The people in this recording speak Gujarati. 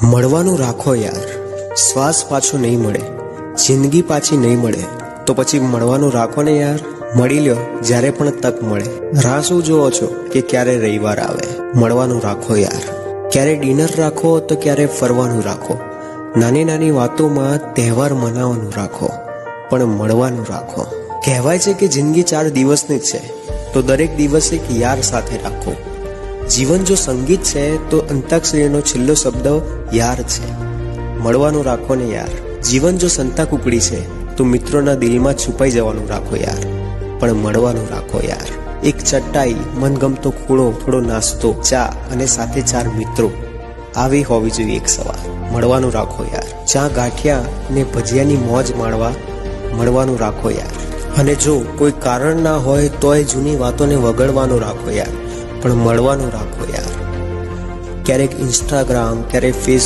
મળવાનું રાખો યાર, શ્વાસ પાછો નહીં મળે, જિંદગી પાછી નહીં મળે તો પછી મળવાનું રાખો ને યાર. મળી લ્યો જ્યારે પણ તક મળે. રાહ શું જોવો છો કે ક્યારે રવિવાર આવે? મળવાનું રાખો યાર. ક્યારે ડિનર રાખો તો ક્યારે ફરવાનું રાખો. નાની નાની વાતોમાં તહેવાર મનાવવાનું રાખો, પણ મળવાનું રાખો. કહેવાય છે કે જિંદગી 4 દિવસની જ છે, તો દરેક દિવસે એક યાર સાથે રાખો. જીવન જો સંગીત છે તો અંતાક્ષરીનો છેલ્લો શબ્દ યાર છે. મળવાનું રાખો ને યાર. જીવન જો સંતા કુકડી છે તો મિત્રોના દિલમાં છુપાઈ જવાનું રાખો યાર, પણ મળવાનું રાખો યાર. એક ચટાઈ, મનગમતો ખૂણો, થોડો નાસ્તો, ચા અને સાથે 4 મિત્રો, આવી હોવી જોઈએ એક સવાર. મળવાનું રાખો યાર. ચા, ગાંઠિયા ને ભજીયાની મોજ માણવા મળવાનું રાખો યાર. અને જો કોઈ કારણ ના હોય તોય જૂની વાતોને વગડવાનું રાખો યાર, પણ મળવાનું રાખો યાર. ક્યારેક ઇન્સ્ટાગ્રામ, ક્યારેક ફેસબુક